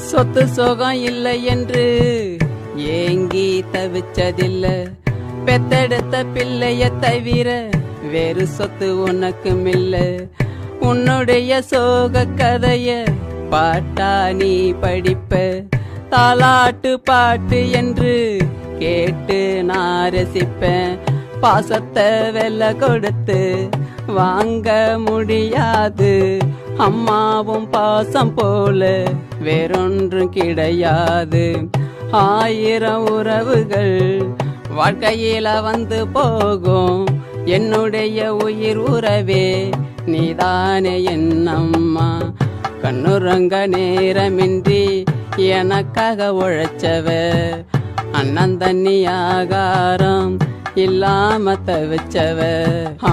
சொத்து சோகம் இல்லை என்று ஏங்கி தவிச்சதில்ல, பெத்தெடுத்த பிள்ளைய தவிர வேறு சொத்து உனக்கும் இல்ல. உன்னுடைய சோக கதைய பாட்டா நீ படிப்ப, தாலாட்டு பாட்டு என்று கேட்டு நான் ரசிப்பேன். பாசத்தை வெல்ல கொடுத்து வாங்க முடியாது, அம்மாவும் பாசம் போல வேறொன்றும் கிடையாது. 1000 உறவுகள் வாழ்க்கையில வந்து போகும், என்னுடைய உயிர் உறவே நீதானே என் அம்மா. கண்ணுறங்க நேரமின்றி எனக்காக உழைச்சவ, அண்ணன் தண்ணி ஆகாரம் இல்லாம தவிச்சவ.